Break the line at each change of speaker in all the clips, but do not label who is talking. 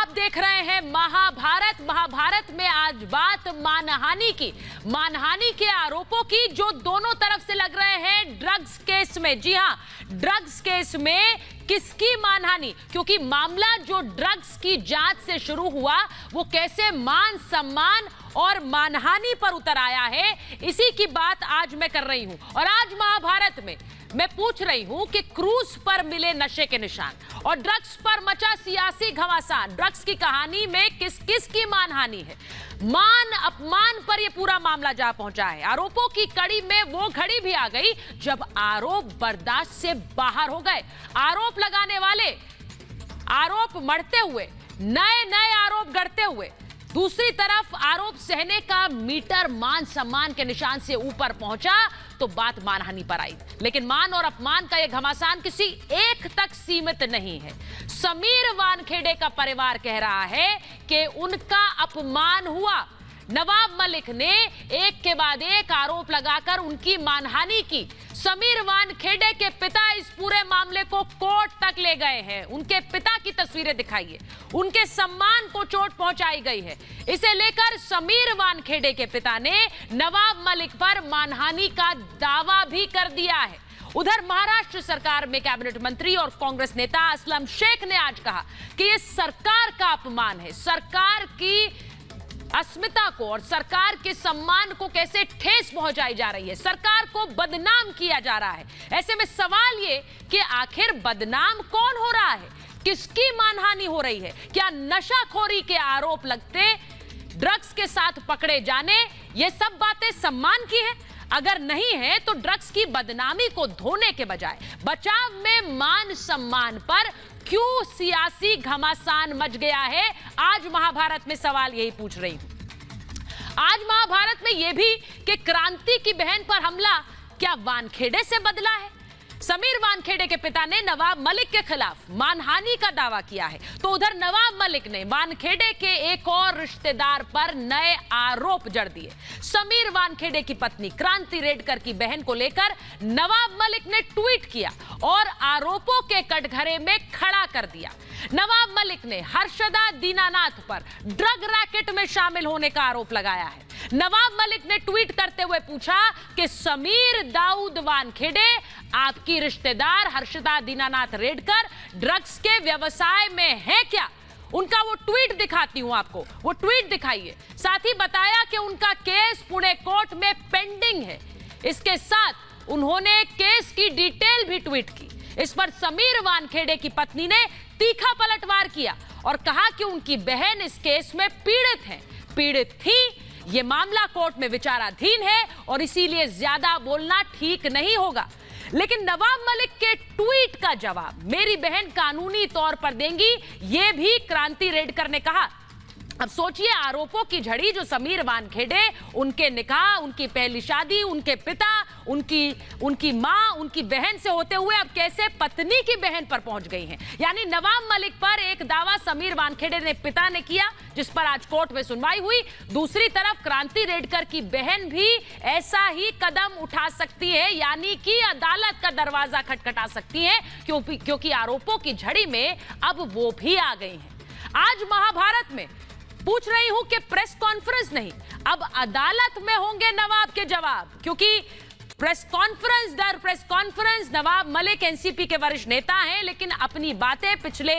आप देख रहे हैं महाभारत। महाभारत में आज बात मानहानि की, मानहानि के आरोपों की जो दोनों तरफ से लग रहे हैं ड्रग्स केस में। जी हां, ड्रग्स केस में किसकी मानहानि, क्योंकि मामला जो ड्रग्स की जांच से शुरू हुआ वो कैसे मान सम्मान और मानहानि पर उतर आया है, इसी की बात आज मैं कर रही हूं। और आज महाभारत में मैं पूछ रही हूं कि क्रूज पर मिले नशे के निशान और ड्रग्स पर मचा सियासी घमासान, ड्रग्स की कहानी में किस किस की मानहानि है, मान अपमान पर यह पूरा मामला जा पहुंचा है। आरोपों की कड़ी में वो घड़ी भी आ गई जब आरोप बर्दाश्त से बाहर हो गए। आरोप लगाने वाले आरोप मढ़ते हुए, नए नए आरोप गढ़ते हुए, दूसरी तरफ आरोप सहने का मीटर मान सम्मान के निशान से ऊपर पहुंचा तो बात मानहानि पर आई। लेकिन मान और अपमान का यह घमासान किसी एक तक सीमित नहीं है। समीर वानखेड़े का परिवार कह रहा है कि उनका अपमान हुआ। नवाब मलिक ने एक के बाद एक आरोप लगाकर उनकी मानहानि की। समीर वानखेड़े के पिता इस पूरे मामले को कोर्ट तक ले गए हैं। उनके पिता की तस्वीरें दिखाइए, उनके सम्मान को चोट पहुंचाई गई है। इसे लेकर समीर वानखेड़े के पिता ने नवाब मलिक पर मानहानि का दावा भी कर दिया है। उधर महाराष्ट्र सरकार में कैबिनेट मंत्री और कांग्रेस नेता असलम शेख ने आज कहा कि यह सरकार का अपमान है, सरकार की अस्मिता को और सरकार के सम्मान को कैसे ठेस पहुंचाई जा रही है, सरकार को बदनाम किया जा रहा है। ऐसे में सवाल ये कि आखिर बदनाम कौन हो रहा है, किसकी मानहानि हो रही है? क्या नशाखोरी के आरोप लगते, ड्रग्स के साथ पकड़े जाने, ये सब बातें सम्मान की है? अगर नहीं है तो ड्रग्स की बदनामी को धोने के बजाय बचाव में मान सम्मान पर क्यों सियासी घमासान मच गया है? आज महाभारत में सवाल यही पूछ रही हूं। आज महाभारत में यह भी कि क्रांति की बहन पर हमला क्या वानखेड़े से बदला है? समीर वानखेड़े के पिता ने नवाब मलिक के खिलाफ मानहानि का दावा किया है, तो उधर नवाब मलिक ने वानखेड़े के एक और रिश्तेदार पर नए आरोप जड़ दिए। समीर वानखेड़े की पत्नी क्रांति रेडकर की बहन को लेकर नवाब मलिक ने ट्वीट किया और आरोपों के कटघरे में खड़ा कर दिया। नवाब मलिक ने हर्षदा दीनानाथ पर ड्रग रैकेट में शामिल होने का आरोप लगाया है। नवाब मलिक ने ट्वीट करते हुए पूछा कि समीर दाऊद वानखेड़े आपकी रिश्तेदार हर्षदा दीनानाथ रेडकर ड्रग्स के व्यवसाय में है क्या? उनका वो ट्वीट दिखाती हूं आपको, वो ट्वीट दिखाइए। साथ ही बताया कि उनका केस पुणे कोर्ट में पेंडिंग है। इसके साथ उन्होंने केस की डिटेल भी ट्वीट की। इस पर समीर वानखेड़े की पत्नी ने तीखा पलटवार किया और कहा कि उनकी बहन इस केस में पीड़ित थी। यह मामला कोर्ट में विचाराधीन है और इसीलिए ज्यादा बोलना ठीक नहीं होगा। लेकिन नवाब मलिक के ट्वीट का जवाब मेरी बहन कानूनी तौर पर देंगी, यह भी क्रांति रेडकर ने कहा। अब सोचिए, आरोपों की झड़ी जो समीर वानखेड़े, उनके निकाह, उनकी पहली शादी, उनके पिता, उनकी मां, उनकी बहन से होते हुए अब कैसे पत्नी की बहन पर पहुंच गई हैं। यानी नवाब मलिक पर एक दावा समीर वानखेड़े ने पिता ने किया, जिस पर आज कोर्ट में सुनवाई हुई। दूसरी तरफ क्रांति रेडकर की बहन भी ऐसा ही कदम उठा सकती है, यानी कि अदालत का दरवाजा खटखटा सकती है, क्योंकि आरोपों की झड़ी में अब वो भी आ गई हैं। आज महाभारत में पूछ रही हूं कि प्रेस कॉन्फ्रेंस नहीं, अब अदालत में होंगे नवाब के जवाब, क्योंकि प्रेस कॉन्फ्रेंस दर press conference Nawab Malik NCP के वरिष्ठ नेता हैं, लेकिन अपनी बातें पिछले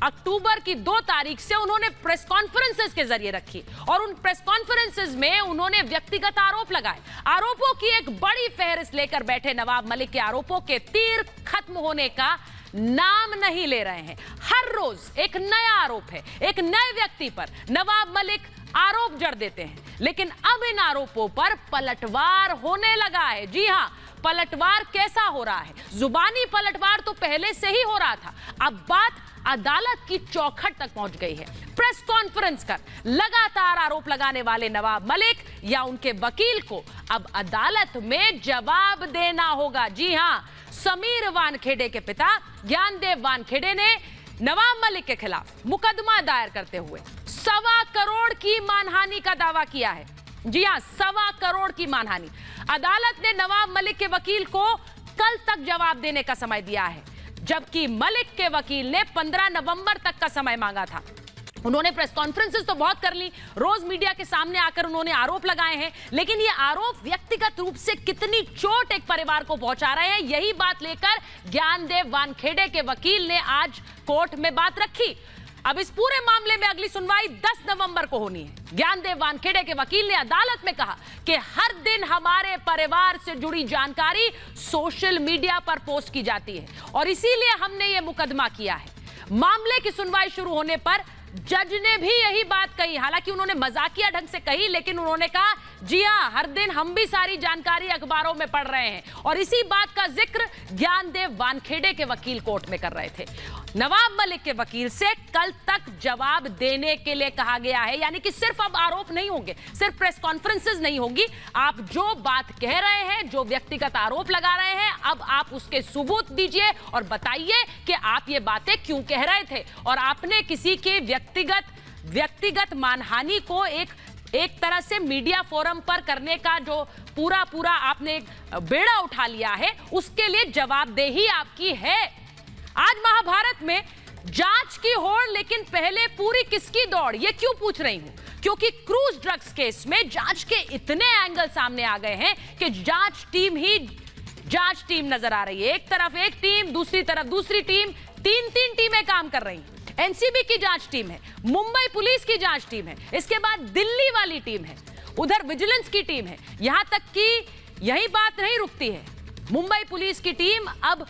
अक्टूबर की 2 तारीख से उन्होंने प्रेस कॉन्फ्रेंसेस के जरिए रखी और उन प्रेस कॉन्फ्रेंसेस में उन्होंने व्यक्तिगत आरोप लगाए। आरोपों की एक बड़ी फहरिस्त लेकर बैठे नवाब मलिक के आरोपों के तीर खत्म होने का नाम नहीं ले रहे हैं। हर रोज एक नया आरोप है, एक नए व्यक्ति पर नवाब मलिक आरोप जड़ देते हैं। लेकिन अब इन आरोपों पर पलटवार होने लगा है। जी हां, पलटवार कैसा हो रहा है? जुबानी पलटवार तो पहले से ही हो रहा था, अब बात अदालत की चौखट तक पहुंच गई है। प्रेस कॉन्फ्रेंस कर लगातार आरोप लगाने वाले नवाब मलिक या उनके वकील को अब अदालत में जवाब देना होगा। जी हां, समीर वानखेड़े के पिता ज्ञानदेव वानखेड़े ने नवाब मलिक के खिलाफ मुकदमा दायर करते हुए 1.25 करोड़ की मानहानि का दावा किया है। जी हां, 1.25 करोड़ की मानहानि। अदालत ने नवाब मलिक के वकील को कल तक जवाब देने का समय दिया है, जबकि मलिक के वकील ने 15 नवंबर तक का समय मांगा था। उन्होंने प्रेस कॉन्फ्रेंसेस तो बहुत कर ली, रोज मीडिया के सामने आकर उन्होंने आरोप लगाए हैं, लेकिन ये आरोप व्यक्तिगत रूप से कितनी चोट एक परिवार को पहुंचा रहे हैं, यही बात लेकर ज्ञानदेव वानखेड़े के वकील ने आज कोर्ट में बात रखी। अब इस पूरे मामले में अगली सुनवाई 10 नवंबर को होनी है। ज्ञानदेव वानखेड़े के वकील ने अदालत में कहा कि हर दिन हमारे परिवार से जुड़ी जानकारी सोशल मीडिया पर पोस्ट की जाती है और इसीलिए हमने यह मुकदमा किया है। मामले की सुनवाई शुरू होने पर जज ने भी यही बात कही, हालांकि उन्होंने मजाकिया ढंग से कही, लेकिन उन्होंने कहा जी हां, हर दिन हम भी सारी जानकारी अखबारों में पढ़ रहे हैं और इसी बात का जिक्र ज्ञानदेव वानखेड़े के वकील कोर्ट में कर रहे थे। नवाब मलिक के वकील से कल तक जवाब देने के लिए कहा गया है, यानी कि सिर्फ अब आरोप नहीं होंगे, सिर्फ प्रेस कॉन्फ्रेंसेस नहीं होगी, आप जो बात कह रहे हैं, जो व्यक्तिगत आरोप लगा रहे हैं, अब आप उसके सबूत दीजिए और बताइए कि आप ये बातें क्यों कह रहे थे और आपने किसी के व्यक्तिगत मानहानि को एक तरह से मीडिया फोरम पर करने का जो पूरा आपने बेड़ा उठा लिया है, उसके लिए जवाबदेही आपकी है। आज महाभारत में जांच की होड़, लेकिन पहले पूरी किसकी दौड़, ये क्यों पूछ रही हूं? क्योंकि क्रूज ड्रग्स केस में जांच के इतने एंगल सामने आ गए हैं कि जांच टीम नजर आ रही है। एक तरफ एक टीम, दूसरी तरफ दूसरी टीम, तीन टीमें काम कर रही हैं। एनसीबी की जांच टीम है, मुंबई पुलिस की जांच टीम है, इसके बाद दिल्ली वाली टीम है, उधर विजिलेंस की टीम है, यहां तक कि यही बात नहीं रुकती है। मुंबई पुलिस की टीम अब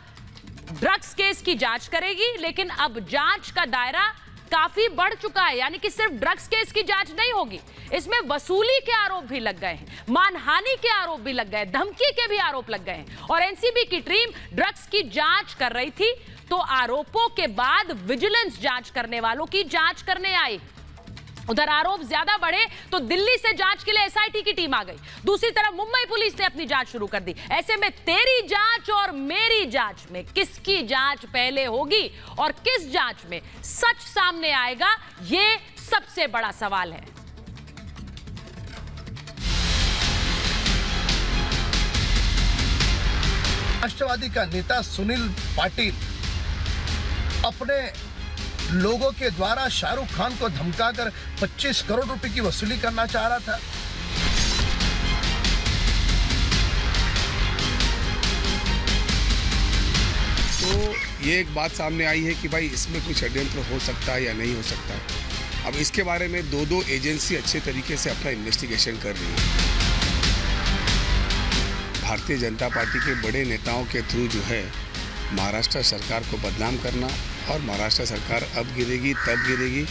ड्रग्स केस की जांच करेगी, लेकिन अब जांच का दायरा काफी बढ़ चुका है, यानी कि सिर्फ ड्रग्स केस की जांच नहीं होगी, इसमें वसूली के आरोप भी लग गए हैं, मानहानि के आरोप भी लग गए, धमकी के भी आरोप लग गए हैं। और एनसीबी की टीम ड्रग्स की जांच कर रही थी तो आरोपों के बाद विजिलेंस जांच करने वालों की जांच करने आई। उधर आरोप ज्यादा बढ़े तो दिल्ली से जांच के लिए एसआईटी की टीम आ गई, दूसरी तरफ मुंबई पुलिस ने अपनी जांच शुरू कर दी। ऐसे में तेरी जांच और मेरी जांच में किसकी जांच पहले होगी और किस जांच में सच सामने आएगा, यह सबसे बड़ा सवाल है।
राष्ट्रवादी का नेता सुनील पाटिल अपने लोगों के द्वारा शाहरुख खान को धमकाकर 25 करोड़ रुपए की वसूली करना चाह रहा था।
तो ये एक बात सामने आई है कि भाई इसमें कुछ षड्यंत्र हो सकता है या नहीं हो सकता है। अब इसके बारे में दो एजेंसी अच्छे तरीके से अपना इन्वेस्टिगेशन कर रही है। भारतीय जनता पार्टी के बड़े नेताओं के थ्रू जो है महाराष्ट्र सरकार को बदनाम करना और महाराष्ट्र सरकार अब गिरेगी तब गिरेगी,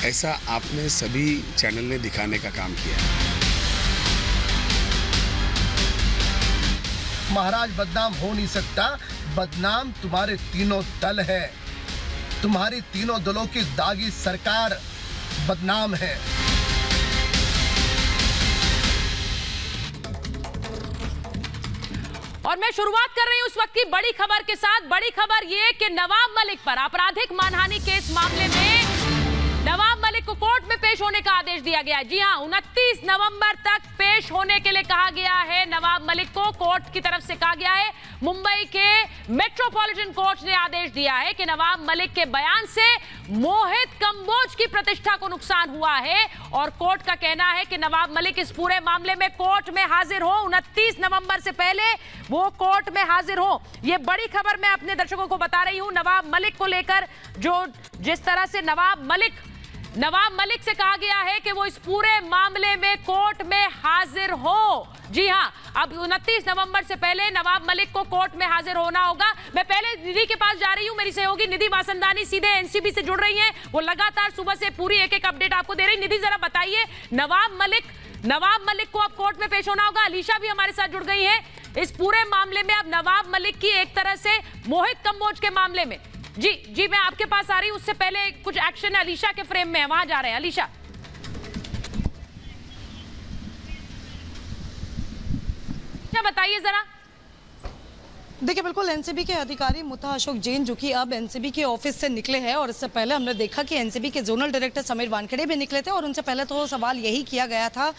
ऐसा आपने सभी चैनल ने दिखाने का काम किया।
महाराज बदनाम हो नहीं सकता, बदनाम तुम्हारे तीनों दल है, तुम्हारी तीनों दलों की दागी सरकार बदनाम है।
और मैं शुरुआत कर रही हूं उस वक्त की बड़ी खबर के साथ। बड़ी खबर यह कि नवाब मलिक पर आपराधिक मानहानि केस मामले में नवाब मलिक को कोर्ट में पेश होने का आदेश दिया गया है। जी हां, 29 नवंबर तक पेश होने के लिए कहा गया है। नवाब मलिक को कोर्ट की तरफ से कहा गया है, मुंबई के मेट्रोपॉलिटन कोर्ट ने आदेश दिया है कि नवाब मलिक के बयान से मोहित कंबोज की प्रतिष्ठा को नुकसान हुआ है और कोर्ट का कहना है कि नवाब मलिक इस पूरे मामले में कोर्ट में हाजिर हो, 29 नवंबर से पहले वो कोर्ट में हाजिर हो। ये बड़ी खबर मैं अपने दर्शकों को बता रही हूं। नवाब मलिक को लेकर जिस तरह से नवाब मलिक से कहा गया है कि वो इस पूरे मामले में कोर्ट में हाजिर हो। जी हां, अब 29 नवंबर से पहले नवाब मलिक को कोर्ट में हाजिर होना होगा। मैं पहले निधि के पास जा रही हूं, मेरी सहयोगी निधि वासंदानी सीधे एनसीबी से जुड़ रही हैं, वो लगातार सुबह से पूरी एक अपडेट आपको दे रही। निधि, जरा बताइए, नवाब मलिक को अब कोर्ट में पेश होना होगा। अलीशा भी हमारे साथ जुड़ गई है। इस पूरे मामले में अब नवाब मलिक की एक तरह से मोहित कंबोज के मामले में जी मैं आपके पास आ रही हूं, उससे पहले कुछ एक्शन अलीशा के फ्रेम में है, वहां जा रहे हैं। अलीशा, बताइए जरा।
देखिए बिल्कुल एनसीबी के अधिकारी मुता अशोक जैन जो कि अब एनसीबी के ऑफिस से निकले हैं और इससे पहले हमने देखा कि एनसीबी के जोनल डायरेक्टर समीर वानखेड़े भी निकले थे और उनसे पहले तो सवाल यही किया गया था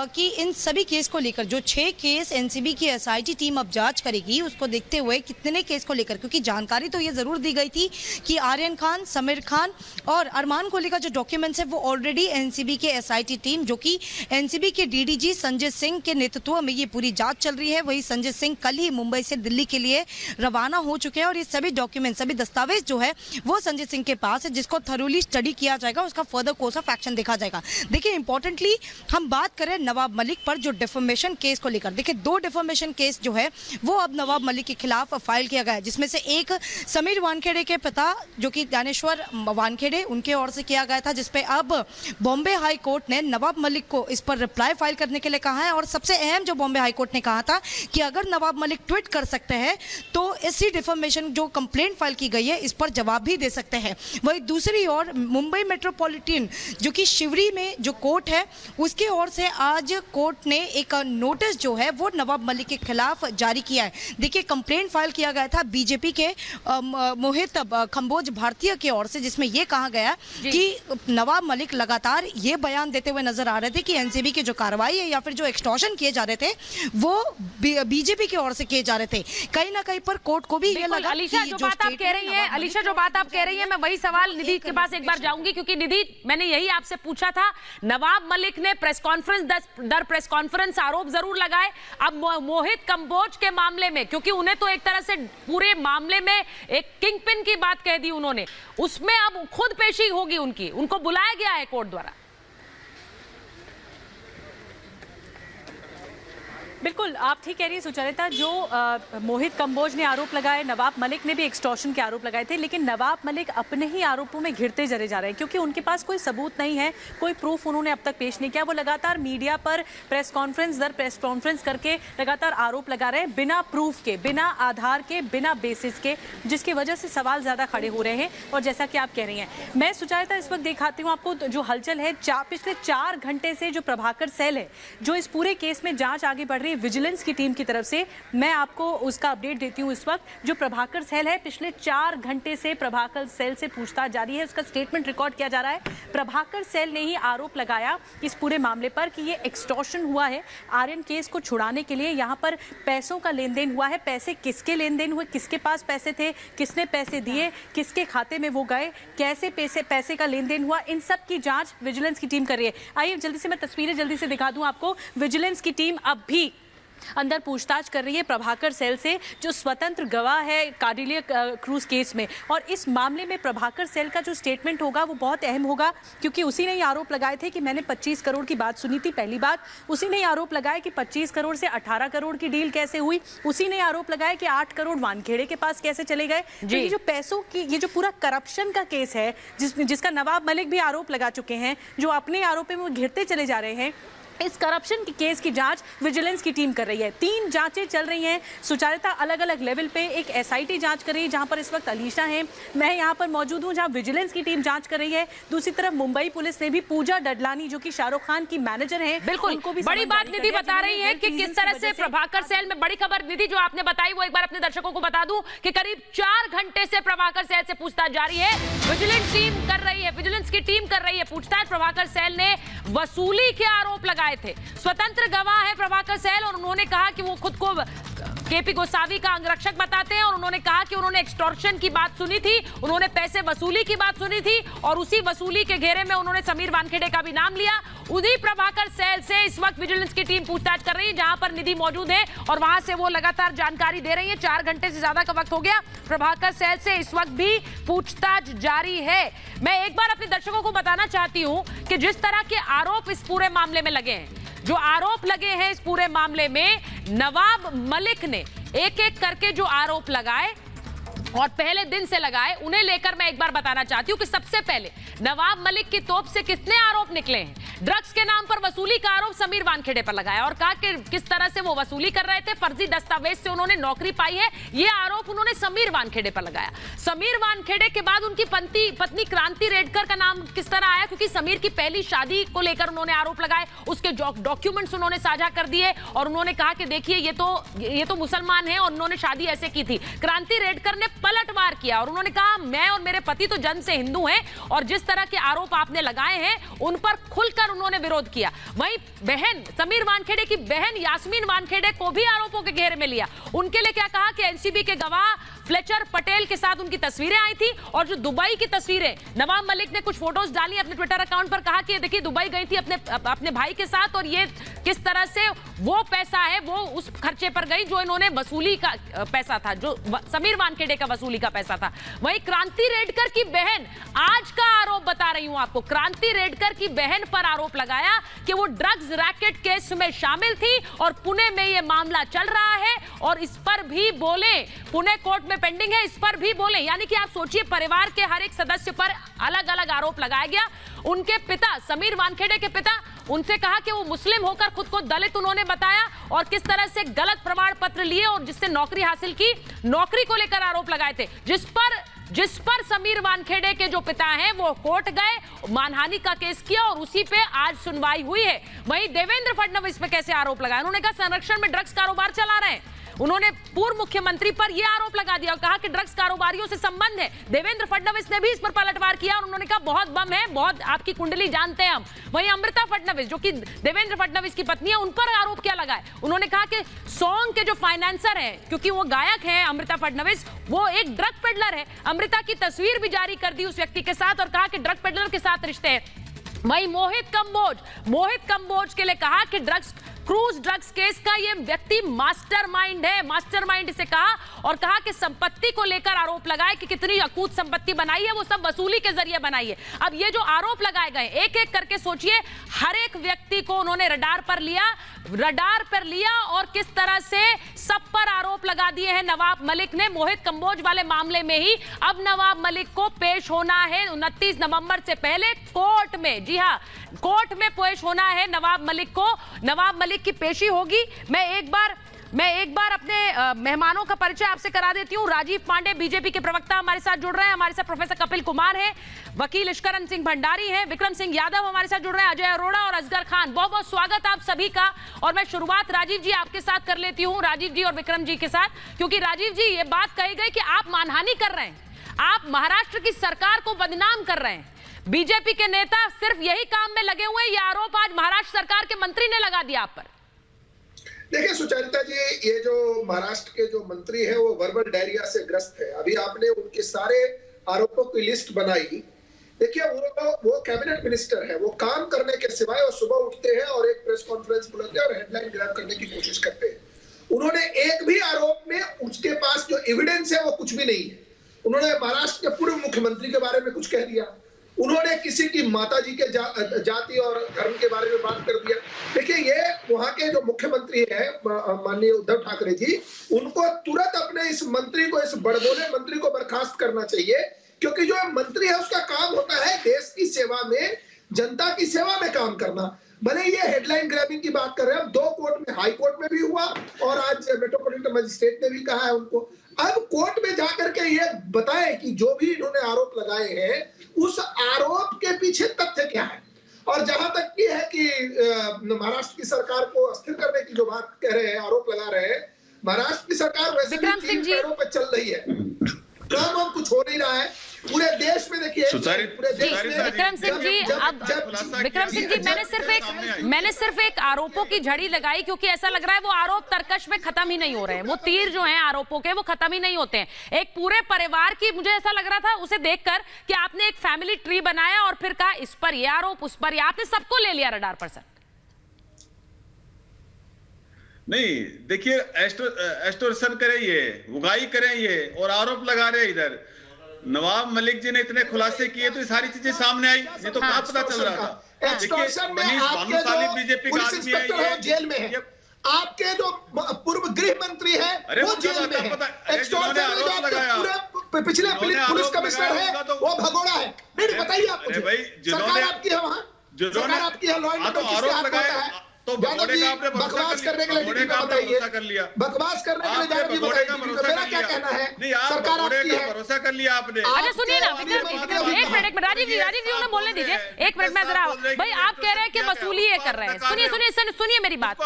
कि इन सभी केस को लेकर जो 6 केस एनसीबी की एसआईटी टीम अब जांच करेगी उसको देखते हुए कितने केस को लेकर, क्योंकि जानकारी तो ये जरूर दी गई थी कि आर्यन खान, समीर खान और अरमान कोहली का जो डॉक्यूमेंट्स है वो ऑलरेडी एनसीबी के एसआईटी टीम जो कि एनसीबी के डीडीजी संजय सिंह के नेतृत्व में ये पूरी जांच चल रही है। वही संजय सिंह कल ही मुंबई से दिल्ली के लिए रवाना हो चुके हैं और ये सभी डॉक्यूमेंट, सभी दस्तावेज जो है वो संजय सिंह के पास है, जिसको थरोली स्टडी किया जाएगा, उसका फर्दर कोर्स ऑफ एक्शन देखा जाएगा। देखिए इंपॉर्टेंटली हम बात करें नवाब मलिक पर जो डिफेमेशन केस को लेकर, देखिए 2 डिफेमेशन केस जो है वो अब नवाब मलिक के खिलाफ फाइल किया गया है, जिसमें से एक समीर वानखेड़े के पिता जो कि ज्ञानेश्वर वानखेड़े उनके ओर से किया गया था, जिसपे अब बॉम्बे हाई कोर्ट ने नवाब मलिक को इस पर रिप्लाई फाइल करने के लिए कहा है। और सबसे अहम जो बॉम्बे हाई कोर्ट ने कहा था कि अगर नवाब मलिक ट्वीट कर सकते हैं तो इसी डिफेमेशन जो कंप्लेंट फाइल की गई है इस पर जवाब भी दे सकते हैं। वही दूसरी ओर मुंबई मेट्रोपॉलिटन जो कि शिवरी में जो कोर्ट है उसकी ओर से आज कोर्ट ने एक नोटिस जो है वो नवाब मलिक के खिलाफ जारी किया है। देखिए कंप्लेंट फाइल किया गया था बीजेपी के मोहित कंबोज भारतीय की ओर से, जिसमें यह कहा गया कि नवाब मलिक लगातार ये बयान देते हुए नजर आ रहे थे कि एनसीबी की जो कार्रवाई है या फिर जो एक्सटॉर्शन किए जा रहे थे वो बीजेपी की ओर से किए जा रहे थे। कहीं ना कहीं पर कोर्ट को भी ये लगा।
अलीशा जो बात आप कह रही हैं, अलीशा जो बात आप कह रही हैं, मैं वही सवाल निधि के पास एक बार जाऊंगी, क्योंकि निधि मैंने यही आपसे पूछा था। नवाब मलिक ने प्रेस कॉन्फ्रेंस दर प्रेस कॉन्फ्रेंस आरोप जरूर लगाए। अब मोहित कंबोज के मामले में, क्योंकि उन्हें तो एक तरह से पूरे मामले में एक किंग पिन की बात कह दी उन्होंने, उसमें अब खुद पेशी होगी उनकी, उनको बुलाया गया है कोर्ट द्वारा।
बिल्कुल आप ठीक कह रही है सुचरिता। जो मोहित कंबोज ने आरोप लगाए, नवाब मलिक ने भी एक्सटॉर्शन के आरोप लगाए थे, लेकिन नवाब मलिक अपने ही आरोपों में घिरते चले जा रहे हैं क्योंकि उनके पास कोई सबूत नहीं है, कोई प्रूफ उन्होंने अब तक पेश नहीं किया। वो लगातार मीडिया पर प्रेस कॉन्फ्रेंस करके लगातार आरोप लगा रहे हैं बिना प्रूफ के, बिना आधार के, बिना बेसिस के, जिसकी वजह से सवाल ज़्यादा खड़े हो रहे हैं। और जैसा कि आप कह रही हैं, मैं सुचरिता इस वक्त दिखाती हूँ आपको जो हलचल है। पिछले 4 घंटे से जो प्रभाकर सेल है जो इस पूरे केस में जाँच आगे बढ़ रही है विजिलेंस की टीम की तरफ से, मैं आपको उसका अपडेट देती हूं। इस वक्त जो प्रभाकर सेल है पिछले 4 घंटे से प्रभाकर सेल से पूछताछ जारी है, उसका स्टेटमेंट रिकॉर्ड किया जा रहा है। प्रभाकर सेल ने ही आरोप लगाया इस पूरे मामले पर कि ये एक्सटॉर्शन हुआ है आर्यन केस को छुड़ाने के लिए। यहाँ पर पैसों का लेन देन हुआ है, पैसे किसके लेन देन हुए, किसके पास पैसे थे, किसने पैसे दिए, किसके खाते में वो गए, कैसे पैसे का लेन देन हुआ, इन सब की जांच विजिलेंस की टीम कर रही है। आइए जल्दी से मैं तस्वीरें जल्दी से दिखा दूं आपको। विजिलेंस की टीम अब भी अंदर पूछताछ कर रही है प्रभाकर सेल से, जो स्वतंत्र गवाह है कार्डिलिया क्रूज केस में। और इस मामले में प्रभाकर सेल का जो स्टेटमेंट होगा वो बहुत अहम होगा, क्योंकि उसी ने ही आरोप लगाए थे कि मैंने 25 करोड़ की बात सुनी थी पहली बात। उसी ने आरोप लगाया कि 25 करोड़ से 18 करोड़ की डील कैसे हुई। उसी ने आरोप लगाया कि 8 करोड़ वानखेड़े के पास कैसे चले गए। तो ये जो पैसों की, ये जो पूरा करप्शन का केस है जिसका नवाब मलिक भी आरोप लगा चुके हैं, जो अपने आरोपों में घिरते चले जा रहे हैं, इस करप्शन की केस की जांच विजिलेंस की टीम कर रही है। 3 जांचें चल रही हैं सुचारिता, अलग अलग लेवल पे। एक एसआईटी जांच कर रही है जहां पर इस वक्त अलीशा है, मैं यहां पर मौजूद हूं, जहां विजिलेंस की टीम जांच कर रही है। दूसरी तरफ मुंबई पुलिस ने भी पूजा डडलानी जो कि शाहरुख खान की मैनेजर है,
बिल्कुल
उनको भी
बड़ी बात निधि बता रही है कि किस तरह से प्रभाकर सेल में बड़ी खबर निधि जो आपने बताई वो एक बार अपने दर्शकों को बता दूं कि करीब 4 घंटे से प्रभाकर सेल से पूछताछ जारी है। विजिलेंस टीम कर रही है, विजिलेंस की टीम कर रही है पूछताछ। प्रभाकर सेल ने वसूली के आरोप लगाए थे। स्वतंत्र गवाह है प्रभाकर सेल और उन्होंने कहा कि वो खुद को केपी गोसावी का अंगरक्षक बताते हैं और उन्होंने कहा कि उन्होंने एक्सटॉर्शन की बात सुनी थी, उन्होंने पैसे वसूली की बात सुनी थी और उसी वसूली के घेरे में उन्होंने समीर वानखेड़े का भी नाम लिया। उन्हीं प्रभाकर सेल से इस वक्त विजिलेंस की टीम पूछताछ कर रही है, जहां पर निधि मौजूद है और वहां से वो लगातार जानकारी दे रही है। 4 घंटे से ज्यादा का वक्त हो गया, प्रभाकर सेल से इस वक्त भी पूछताछ जारी है। मैं एक बार अपने दर्शकों को बताना चाहती हूं कि जिस तरह के आरोप इस पूरे मामले में लगे हैं, जो आरोप लगे हैं इस पूरे मामले में, नवाब मलिक ने एक एक करके जो आरोप लगाए और पहले दिन से लगाए, उन्हें लेकर मैं एक बार बताना चाहती हूं कि सबसे पहले नवाब मलिक की तोप से कितने आरोप निकले हैं। ड्रग्स के नाम पर वसूली का आरोप समीर वानखेड़े पर लगाया और कहा कि किस तरह से वो वसूली कर रहे थे, फर्जी दस्तावेज से उन्होंने नौकरी पाई है, ये आरोप उन्होंने समीर वानखेड़े पर लगाया। समीर वानखेड़े के बाद उनकी पत्नी क्रांति रेडकर का नाम किस तरह आया, क्योंकि समीर की पहली शादी को लेकर उन्होंने आरोप लगाए, उसके डॉक्यूमेंट्स उन्होंने साझा कर दिए और उन्होंने कहा कि देखिए ये तो मुसलमान है और उन्होंने शादी ऐसे की थी। क्रांति रेडकर ने पलटवार किया और उन्होंने कहा मैं और मेरे पति तो जन्म से हिंदू हैं और जिस तरह के आरोप आपने लगाए हैं उन पर खुलकर उन्होंने विरोध किया। वहीं बहन समीर वानखेड़े की बहन यास्मीन वानखेड़े को भी आरोपों के घेरे में लिया। उनके लिए क्या कहा कि एनसीबी के गवाह फ्लेचर पटेल के साथ उनकी तस्वीरें आई थी और जो दुबई की तस्वीरें नवाब मलिक ने कुछ फोटोज डाली अपने ट्विटर अकाउंट पर, कहा कि देखिए दुबई गई थी अपने भाई के साथ और ये किस तरह से वो पैसा है वो उस खर्चे पर गई जो इन्होंने वसूली का पैसा था, जो समीर वानखेड़े का वसूली का पैसा था। वहीं क्रांति रेडकर की बहन आज का आरोप बता रही हूं आपको, क्रांति रेडकर की बहन पर आरोप लगाया कि वो ड्रग्स रैकेट केस में शामिल थी और पुणे में ये मामला चल रहा है और इस पर भी बोले, पुणे कोर्ट में पेंडिंग है, इस पर भी बोले। यानी कि आप सोचिए परिवार के हर एक सदस्य पर अलग अलग आरोप लगाया गया। उनके पिता समीर वानखेड़े के पिता, उनसे कहा कि वो मुस्लिम होकर खुद को दलित उन्होंने बताया और किस तरह से गलत प्रमाण पत्र लिए और जिससे नौकरी हासिल की, नौकरी को लेकर आरोप लगाए थे, जिस पर समीर वानखेड़े के जो पिता हैं वो कोर्ट गए, मानहानि का केस किया और उसी पे आज सुनवाई हुई है। वहीं देवेंद्र फडणवीस पे कैसे आरोप लगाया, उन्होंने कहा संरक्षण में ड्रग्स कारोबार चला रहे हैं। उन्होंने पूर्व मुख्यमंत्री पर यह आरोप लगा दिया और कहा कि ड्रग्स कारोबारियों से संबंध है। देवेंद्र फडणवीस ने भी इस पर पलटवार किया और उन्होंने कहा बहुत बम है, बहुत आपकी कुंडली जानते हैं हम। वहीं अमृता फडणवीस जो कि देवेंद्र फडणवीस की पत्नी है, उन पर आरोप क्या लगाए, उन्होंने कहा कि सॉन्ग के जो फाइनेंसर हैं, क्योंकि वो गायक हैं अमृता फडणवीस, वो एक ड्रग पेडलर है। अमृता की तस्वीर भी जारी कर दी उस व्यक्ति के साथ और कहा कि ड्रग पेडलर के साथ रिश्ते हैं। वहीं मोहित कंबोज के लिए कहा कि क्रूज ड्रग्स केस का ये व्यक्ति मास्टरमाइंड है, मास्टरमाइंड इसे कहा और कहा कि संपत्ति को लेकर आरोप लगाए कि कितनी अकूत संपत्ति बनाई है, वो सब वसूली के जरिए बनाई है। अब ये जो आरोप लगाए गए एक एक करके सोचिए, हर एक व्यक्ति को उन्होंने रडार पर लिया और किस तरह से सब पर आरोप लगा दिए हैं नवाब मलिक ने। मोहित कंबोज वाले मामले में ही अब नवाब मलिक को पेश होना है 29 नवंबर से पहले कोर्ट में। जी हां, कोर्ट में पेश होना है नवाब मलिक को, नवाब मलिक की पेशी होगी। मैं एक बार अपने मेहमानों का परिचय आपसे करा देती हूं। राजीव पांडे बीजेपी के प्रवक्ता हमारे साथ जुड़ रहे हैं, हमारे साथ प्रोफेसर कपिल कुमार हैं, वकील इश्करण सिंह भंडारी हैं, विक्रम सिंह यादव हमारे साथ जुड़ रहे हैं, अजय अरोड़ा और असगर खान। बहुत बहुत स्वागत आप सभी का। और मैं शुरुआत राजीव जी आपके साथ कर लेती हूं, राजीव जी और विक्रम जी के साथ, क्योंकि राजीव जी ये बात कही गई कि आप मानहानि कर रहे हैं, आप महाराष्ट्र की सरकार को बदनाम कर रहे हैं। बीजेपी के नेता सिर्फ यही काम में लगे हुए हैं, ये आरोप आज महाराष्ट्र सरकार के मंत्री ने लगा दिया आप पर।
देखिए सुचरिता जी, ये जो महाराष्ट्र के जो मंत्री है वो वर्बल डायरिया से ग्रस्त है। अभी आपने उनके सारे आरोपों की लिस्ट बनाई। देखिए वो कैबिनेट मिनिस्टर है, वो काम करने के सिवाय वो सुबह उठते हैं और एक प्रेस कॉन्फ्रेंस बुलाते हैं और हेडलाइन ग्रैब करने की कोशिश करते हैं। उन्होंने एक भी आरोप में उसके पास जो एविडेंस है वो कुछ भी नहीं है। उन्होंने महाराष्ट्र के पूर्व मुख्यमंत्री के बारे में कुछ कह दिया, उन्होंने किसी की माताजी के जाति और धर्म के बारे में बात कर दिया। देखिए ये वहां के जो मुख्यमंत्री हैं माननीय उद्धव ठाकरे जी, उनको तुरंत अपने इस मंत्री को, इस बड़बोले मंत्री को बर्खास्त करना चाहिए, क्योंकि जो मंत्री है उसका काम होता है देश की सेवा में, जनता की सेवा में काम करना। भले ये हेडलाइन ग्रैबिंग की बात कर रहे हैं, अब 2 कोर्ट में, हाई कोर्ट में भी हुआ और आज मेट्रोपॉलिटन मजिस्ट्रेट ने भी कहा है उनको। अब कोर्ट में जाकर के ये बताएं कि जो भी इन्होंने आरोप लगाए हैं उस आरोप के पीछे तथ्य क्या है। और जहां तक ये है कि महाराष्ट्र की सरकार को अस्थिर करने की जो बात कह रहे हैं, आरोप लगा रहे हैं, महाराष्ट्र की सरकार वैसे भी 3 पैरों पर चल रही है, काम हम कुछ हो नहीं रहा है पूरे देश में। देखिए
विक्रम सिंह जी, अब विक्रम सिंह जी मैंने सिर्फ एक आरोपों की झड़ी लगाई, क्योंकि ऐसा लग रहा है वो आरोप तर्कश में खत्म ही नहीं हो रहे हैं, वो तीर जो हैं आरोपों के वो खत्म ही नहीं होते हैं। एक पूरे परिवार की, मुझे ऐसा लग रहा था उसे देखकर कि आपने एक फैमिली ट्री बनाया और फिर कहा इस पर ये आरोप, उस पर ये, आपने सबको ले लिया रडार पर। सर
नहीं, देखिए एस्टोर्शन करे ये, उगाई करें ये और आरोप लगा रहे इधर। नवाब मलिक जी ने इतने खुलासे किए तो ये सारी चीजें सामने आई, ये तो कहाँ पता चल रहा था।
एक्सटॉर्शन में आपके जो
बीजेपी का
पुलिस इंस्पेक्टर है जेल में है, आपके जो पूर्व गृह मंत्री है वो जेल में है। एक्सटॉर्शन में जो आपके पूरे पिछले पुलिस कमिश्नर है वो भगोड़ा है। नहीं बताइए आप मुझे, सरकार आपकी है वहाँ, सरकार आपकी है, लॉ एंड ऑर्डर किसके हाथ में होता है?
तो
बकवास करने के लिए डीजीपी को बताइए, बकवास करने के लिए जाकर बताइए, मेरा क्या कहना है? सरकार आपकी है,
भरोसा कर लिया आपने।
अच्छा सुनिए ना विक्रम जी, एक मिनट राजीव जी उन्हें बोलने दीजिए, एक मिनट में जरा। भाई आप कह रहे हैं कि वसूली ये कर रहे हैं, सुनिए मेरी बात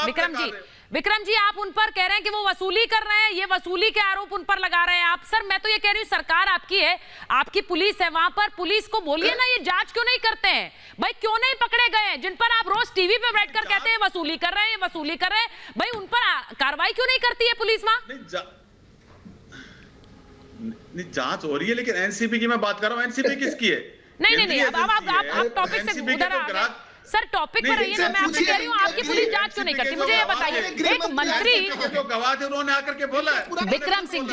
विक्रम जी आप उन पर कह रहे हैं कि वो वसूली कर रहे हैं, ये वसूली के आरोप उन पर लगा रहे हैं आप। सर मैं तो ये कह रही हूँ सरकार आपकी है, आपकी पुलिस है, वहां पर पुलिस को बोलिए ना ये जांच क्यों नहीं करते हैं भाई, क्यों नहीं पकड़े गए हैं जिन पर आप रोज टीवी पे बैठकर कहते हैं वसूली कर रहे हैं, वसूली कर रहे हैं, भाई उन पर कार्रवाई क्यों नहीं करती है पुलिस वहां?
नहीं जांच हो रही है, लेकिन एनसीबी की मैं बात कर रहा हूँ, एनसीबी किसकी है?
नहीं आप टॉपिक से उधर सर टॉपिक पर रहिए ना, मैं आपसे कह रही हूँ आपकी पुलिस जांच क्यों नहीं करती, मुझे ये बताइए। एक मंत्री
जो गवाह थे उन्होंने आकर के बोला है।
विक्रम सिंह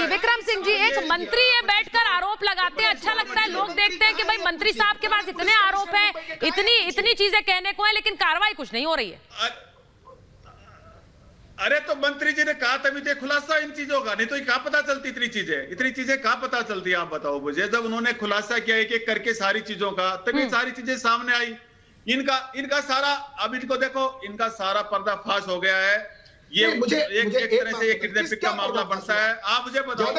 जी एक मंत्री ये बैठकर आरोप लगाते हैं, अच्छा लगता है, लोग देखते हैं कि भाई मंत्री साहब के पास इतने आरोप हैं, इतनी चीजें कहने को है, लेकिन कार्रवाई कुछ नहीं हो रही है।
अरे तो मंत्री जी ने कहा तभी तो खुलासा इन चीजों का, नहीं तो कहाँ पता चलती इतनी चीजें कहाँ पता चलती, आप बताओ मुझे। जब उन्होंने खुलासा किया एक एक करके सारी चीजों का, तभी सारी चीजें सामने आई। इनका सारा, अब इनको देखो, इनका सारा पर्दाफाश हो गया है। ये एक तरह से ये किडनैपिंग का मामला बनता है। आप मुझे बताओ,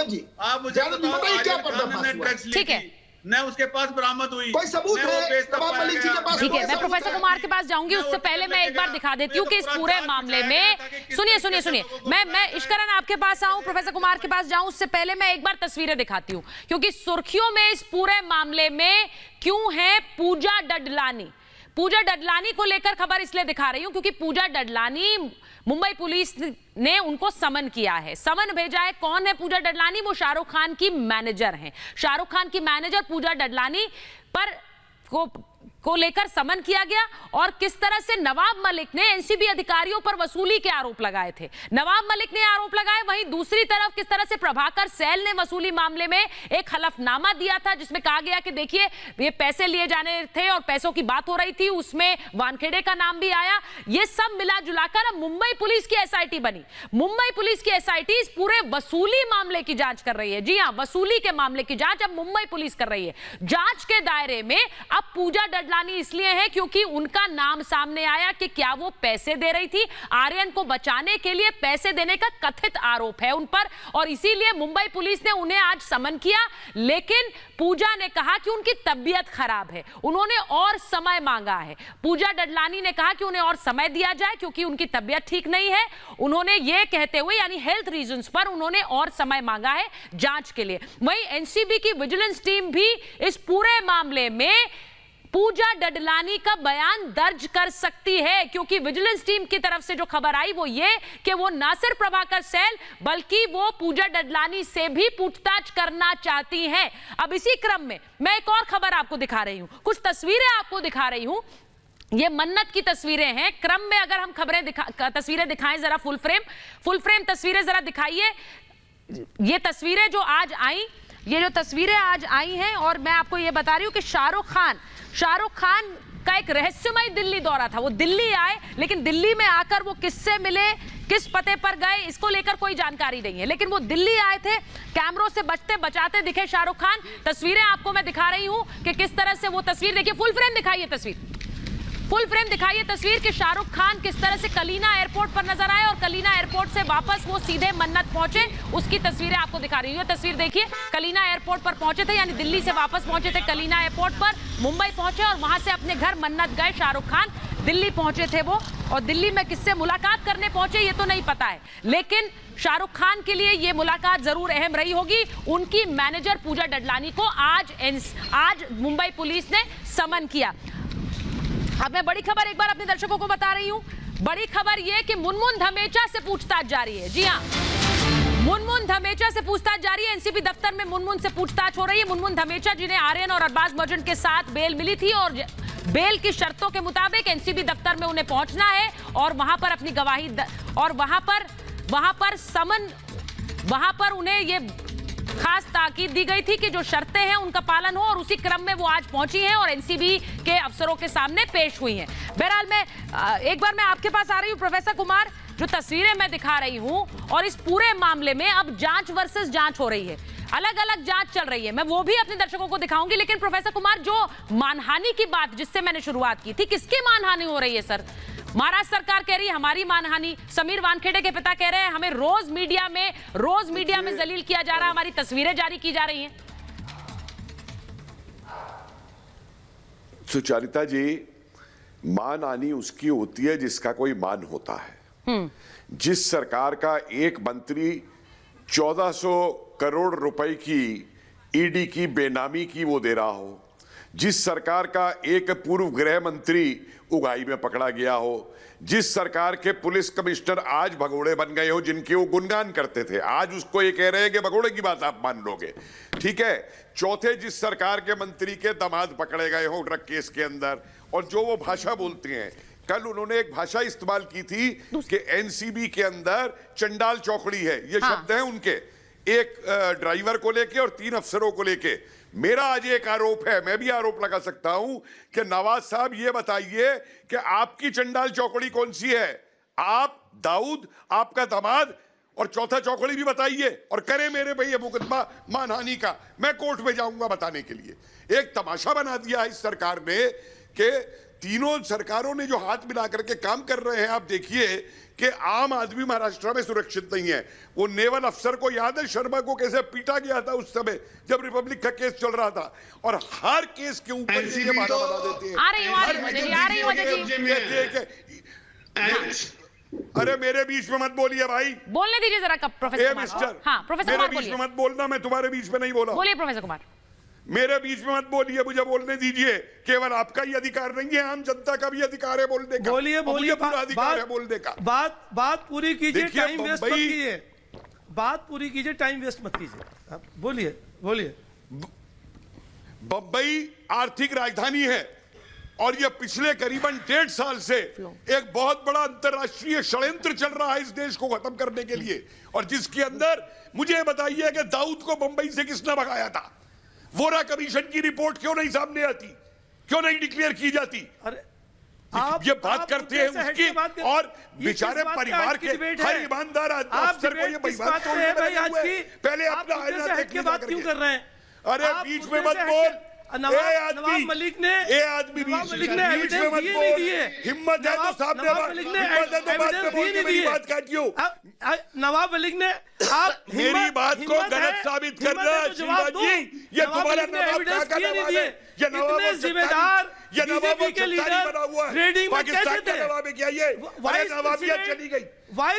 ड्रग्स ली थी न उसके पास बरामद हुई,
कोई सबूत है?
ठीक है, मैं प्रोफेसर कुमार के पास जाऊंगी, उससे पहले मैं एक बार दिखा देती हूँ कि इस पूरे मामले में, सुनिए मैं इश्करन आपके पास आऊं, प्रोफेसर कुमार के पास जाऊं, उससे पहले मैं एक बार तस्वीरें दिखाती हूँ, क्योंकि सुर्खियों में इस पूरे मामले में क्यों है पूजा डडलानी। पूजा डडलानी को लेकर खबर इसलिए दिखा रही हूं क्योंकि पूजा डडलानी, मुंबई पुलिस ने उनको समन किया है, समन भेजा है। कौन है पूजा डडलानी? वो शाहरुख खान की मैनेजर हैं। शाहरुख खान की मैनेजर पूजा डडलानी पर को लेकर समन किया गया, और किस तरह से नवाब मलिक ने एनसीबी अधिकारियों पर वसूली के आरोप लगाए थे। नवाब मलिक ने आरोप लगाए, वहीं दूसरी तरफ किस तरह से प्रभाकर सैल ने वसूली मामले में एक हलफनामा दिया था जिसमें कहा गया कि देखिए ये पैसे लिए जाने थे और पैसों की बात हो रही थी, उसमें वानखेड़े का नाम भी आया। ये सब मिला जुलाकर अब मुंबई पुलिस की एसआईटी बनी। मुंबई पुलिस की एसआईटी इस पूरे वसूली मामले की जांच कर रही है। जी हां, वसूली के मामले की जांच अब मुंबई पुलिस कर रही है। जांच के दायरे में अब पूजा डडलानी इसलिए है क्योंकि उनका नाम सामने आया कि क्या वो पैसे दे रही थी, आर्यन को बचाने के लिए पैसे देने का कथित आरोप है उन पर, और इसीलिए मुंबई पुलिस ने उन्हें आज समन किया। लेकिन पूजा ने कहा कि उनकी तबीयत खराब है, उन्होंने और समय मांगा है। पूजा डडलानी ने कहा कि उन्हें और समय दिया जाए क्योंकि उनकी तबीयत ठीक नहीं है। उन्होंने ये कहते हुए, यानी हेल्थ रीजंस पर उन्होंने और समय मांगा है जांच के लिए। वहीं एनसीबी की विजिलेंस टीम भी इस पूरे मामले में पूजा डडलानी का बयान दर्ज कर सकती है, क्योंकि विजिलेंस टीम की तरफ से जो खबर आई वो ये कि वो ना सिर्फ प्रभाकर सैल बल्कि वो पूजा डडलानी से भी पूछताछ करना चाहती हैं। अब इसी क्रम में मैं एक और खबर आपको दिखा रही हूं, कुछ तस्वीरें आपको दिखा रही हूं। ये मन्नत की तस्वीरें हैं। क्रम में अगर हम तस्वीरें दिखाएं, जरा फुल फ्रेम तस्वीरें जरा दिखाइए। ये तस्वीरें जो आज आई, ये जो तस्वीरें आज आई हैं, और मैं आपको ये बता रही हूं कि शाहरुख खान का एक रहस्यमय दिल्ली दौरा था। वो दिल्ली आए, लेकिन दिल्ली में आकर वो किससे मिले, किस पते पर गए, इसको लेकर कोई जानकारी नहीं है। लेकिन वो दिल्ली आए थे, कैमरों से बचते बचाते दिखे शाहरुख खान। तस्वीरें आपको मैं दिखा रही हूं कि किस तरह से वो तस्वीर, देखिए फुल फ्रेम दिखाइए तस्वीर कि शाहरुख खान किस तरह से कलीना एयरपोर्ट पर नजर आए और कलीना एयरपोर्ट से वापस वो सीधे मन्नत पहुंचे, उसकी तस्वीरें आपको दिखा रही हूं। ये तस्वीर देखिए, कलीना एयरपोर्ट पर पहुंचे थे, यानी दिल्ली से वापस पहुंचे थे कलीना एयरपोर्ट पर, मुंबई पहुंचे और वहां से अपने घर मन्नत गए। शाहरुख खान दिल्ली पहुंचे थे वो, और दिल्ली में किससे मुलाकात करने पहुंचे ये तो नहीं पता है, लेकिन शाहरुख खान के लिए ये मुलाकात जरूर अहम रही होगी। उनकी मैनेजर पूजा डडलानी को आज मुंबई पुलिस ने समन किया। अब मैं बड़ी खबर एक बार अपने दर्शकों को बता रही हूं। बड़ी खबर यह कि मुनमुन धमेचा से पूछताछ जारी है। जी हां, मुनमुन धमेचा से पूछताछ जारी है। एनसीबी दफ्तर में मुनमुन से पूछताछ हो रही है। मुनमुन धमेचा, जिन्हें आर्यन और अरबाज मर्चेंट के साथ बेल मिली थी, और बेल की शर्तों के मुताबिक एनसीबी दफ्तर में उन्हें पहुंचना है और वहां पर अपनी गवाही और वहां पर उन्हें ये खास ताकीद दी गई थी कि जो शर्तें हैं उनका पालन हो, और उसी क्रम में वो आज पहुंची हैं और एनसीबी के अफसरों के सामने पेश हुई हैं। बहरहाल एक बार मैं आपके पास आ रही हूं प्रोफेसर कुमार। जो तस्वीरें मैं दिखा रही हूं, और इस पूरे मामले में अब जांच वर्सेस जांच हो रही है। अलग अलग जांच चल रही है, मैं वो भी अपने दर्शकों को दिखाऊंगी। लेकिन प्रोफेसर कुमार, जो मानहानि की बात जिससे मैंने शुरुआत की थी, किसकी मानहानि हो रही है सर? महाराष्ट्र सरकार कह रही है हमारी मानहानि, समीर वानखेड़े के पिता कह रहे हैं हमें रोज मीडिया में जलील किया जा रहा है, हमारी तस्वीरें जारी की जा रही हैं।
सुचारिता जी, मानहानि उसकी होती है जिसका कोई मान होता है। जिस सरकार का एक मंत्री 1400 करोड़ रुपए की ईडी की बेनामी की वो दे रहा हो, जिस सरकार का एक पूर्व गृह मंत्री उगाई में पकड़ा गया हो, जिस सरकार के पुलिस कमिश्नर आज भगोड़े बन गए हो जिनके वो गुणगान करते थे, आज उसको ये कह रहे हैं कि भगोड़े की बात आप मान लोगे, ठीक है। चौथे, जिस सरकार के मंत्री के दामाद पकड़े गए हो ड्रग केस के अंदर, और जो वो भाषा बोलते हैं, कल उन्होंने एक भाषा इस्तेमाल की थी कि एनसीबी के अंदर चंडाल चौकड़ी है, ये शब्द हैं उनके, एक ड्राइवर को लेके और 3 अफसरों को लेके। मेरा आज एक आरोप है, मैं भी आरोप लगा सकता हूं कि नवाज साहब ये बताइए कि आपकी चंडाल चौकड़ी कौन सी है? आप, दाऊद, आपका दामाद, और चौथा चौकड़ी भी बताइए और करें मेरे पे ये मुकदमा मानहानि का, मैं कोर्ट में जाऊंगा बताने के लिए। एक तमाशा बना दिया है इस सरकार ने कि तीनों सरकारों ने जो हाथ मिला करके काम कर रहे हैं। आप देखिए कि आम आदमी महाराष्ट्र में सुरक्षित नहीं है। वो नेवल अफसर को याद है शर्मा को कैसे पीटा गया था उस समय जब रिपब्लिक का केस चल रहा था, और हर केस के ऊपर ये बहाना बना देते हैं। अरे मेरे बीच में मत बोलिए भाई,
बोलने दीजिए जरा प्रोफेसर
मिस्टर।
हाँ, प्रोफेसर
मेरे
कुमार
बीच में मत बोलना, मैं तुम्हारे बीच में नहीं बोला।
बोलिए प्रोफेसर कुमार।
मेरे बीच में मत बोलिए, मुझे बोलने दीजिए। केवल आपका ही अधिकार नहीं है, आम जनता का भी अधिकार है बोलने का।
बोलिए
पूरा अधिकार है बोलने का।
बात पूरी कीजिए, टाइम वेस्ट मत कीजिए। बात पूरी कीजिए, टाइम वेस्ट मत कीजिए। बोलिए।
बंबई आर्थिक राजधानी है और यह पिछले करीबन 1.5 साल से एक बहुत बड़ा अंतरराष्ट्रीय षड्यंत्र चल रहा है इस देश को खत्म करने के लिए, और जिसके अंदर मुझे बताइए कि दाऊद को बंबई से किसने भगाया था? वोरा कमीशन की रिपोर्ट क्यों नहीं सामने आती, क्यों नहीं डिक्लेयर की जाती?
अरे
ये बात करते हैं उसकी, और बेचारे परिवार के हर ईमानदार अफसर को ये बेईमान पहले अपना
बात क्यों कर रहे हैं?
अरे बीच में मत बोल।
नवाब मलिक ने
बीच में मत बोल। हिम्मत है तो सामने बात काटियो।
नवाब मलिक ने
मेरी बात को गलत साबित करना श्रीमान जी, ये तुम्हारा नवाब का नवाब है, ये नवाब जिम्मेदार, ये नवाब के लीडर बना हुआ है। पाकिस्तान का नवाब है क्या ये? नवाबिया चली गई,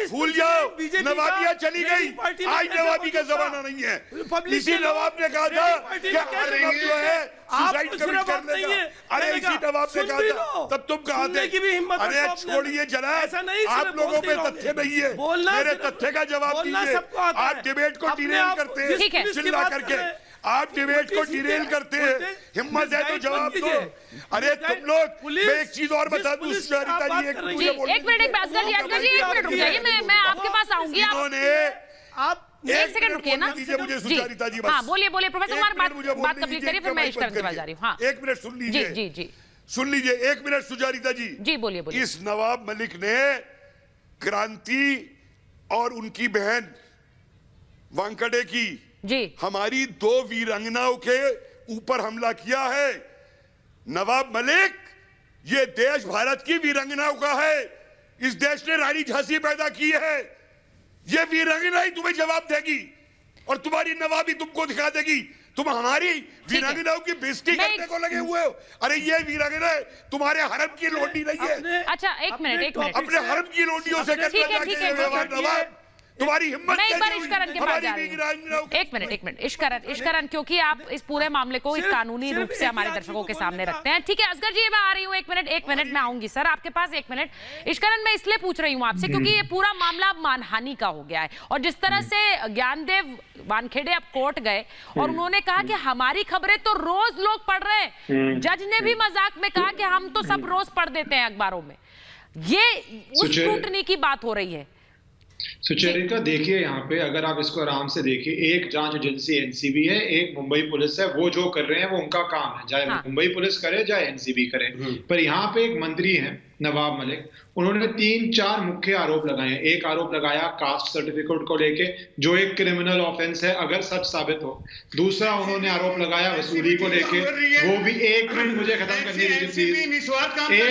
भूल जाओ, नवाबिया चली गई, आज नवाबी का जमाना नहीं है। इसी नवाब ने कहा था कि हर नवाब जो है सुसाइड कमिट कर लेगा। अरे इसी नवाब ने कहा था, तब तुम कहा थे। अरे छोड़िए जनाब, आप लोगों पे तथ्य नहीं है, मेरे तथ्य का जवाब दीजिए। आप डिबेट को डिरेल करते हैं चिल्ला करके, आप डिबेट को डिरेल करते हैं। हिम्मत है तो जवाब दो। अरे तुम लोग, मैं एक चीज और बता दूं सुचारिता जी, एक मिनट
रुक जाइए, मैं आपके पास आऊंगी। आप एक सेकंड रुकिए ना,
मुझे सुचारिता जी।
हाँ, बोलिए प्रोफेसर कुमार, बात कंप्लीट करिए, फिर मैं इश्करण के पास जा रही हूँ। हाँ,
एक मिनट सुन लीजिए।
जी
सुन लीजिए, एक मिनट सुचारिता जी।
बोलिए।
इस नवाब मलिक ने क्रांति और उनकी बहन वानखेड़े की हमारी 2 वीरांगनाओं के ऊपर हमला किया है। नवाब मलिक, ये देश भारत की वीरांगनाओं का है। इस देश ने रानी झांसी पैदा की है। ये वीरांगना ही तुम्हें जवाब देगी और तुम्हारी नवाबी तुमको दिखा देगी। तुम हमारी वीरांगनाओं की बेइज्जती करने को लगे हुए हो। अरे ये वीरांगना तुम्हारे हरम की लोंडी नहीं है।
अच्छा, एक मिनट
अपने हरम की लोंडियों से नवाब, तुम्हारी हिम्मत
मैं एक बार इश्करण के पास जा रही हूं। एक मिनट इश्करण, क्योंकि आप इस पूरे मामले को एक कानूनी रूप से हमारे दर्शकों के सामने रखते हैं। ठीक है असगर जी, मैं आ रही हूँ। एक मिनट में आऊंगी सर आपके पास। एक मिनट इश्करण, मैं इसलिए पूछ रही हूँ आपसे क्योंकि ये पूरा मामला मानहानि का हो गया है, और जिस तरह से ज्ञानदेव वानखेड़े अब कोर्ट गए और उन्होंने कहा कि हमारी खबरें तो रोज लोग पढ़ रहे हैं। जज ने भी मजाक में कहा कि हम तो सब रोज पढ़ देते हैं अखबारों में। ये उस स्क्रूटनी की बात हो रही है।
सुचरिता, देखिए यहाँ पे अगर आप इसको आराम से देखिए, एक जांच एजेंसी एनसीबी है, एक मुंबई पुलिस है। वो जो कर रहे हैं वो उनका काम है, चाहे मुंबई पुलिस करे चाहे एनसीबी करे। पर यहाँ पे एक मंत्री है नवाब मलिक, उन्होंने 3-4 मुख्य आरोप लगाए हैं। एक आरोप लगाया कास्ट सर्टिफिकेट को लेके, जो एक क्रिमिनल ऑफेंस है अगर सच साबित हो। दूसरा उन्होंने आरोप लगाया वसूली को लेके, वो भी एक मिनट मुझे खत्म करने दीजिए प्लीज।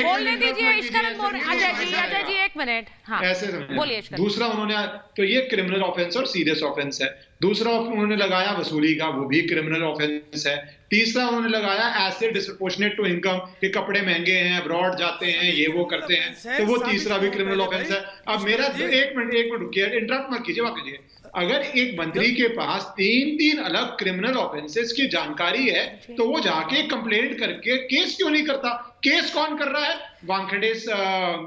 बोलने दीजिए अजय जी 1 मिनट। हाँ,
ऐसे
बोलिए।
दूसरा उन्होंने, तो ये क्रिमिनल ऑफेंस और सीरियस ऑफेंस है। दूसरा उन्होंने लगाया वसूली का, वो भी क्रिमिनल ऑफेंस है। तीसरा उन्होंने लगाया एसिड डिस्प्रोपोर्शनेट टू इनकम, कि कपड़े महंगे हैं, अब्रॉड जाते हैं, ये वो करते हैं, तो वो तीसरा भी क्रिमिनल ऑफेंस है। अब मेरा एक मिनट रुकिए, इंटरप्ट मत कीजिए, बात कीजिए। अगर एक मंत्री के पास 3 अलग क्रिमिनल ऑफेंसेस की जानकारी है, तो वो जाके कंप्लेंट करके केस क्यों नहीं करता? केस कौन कर रहा है?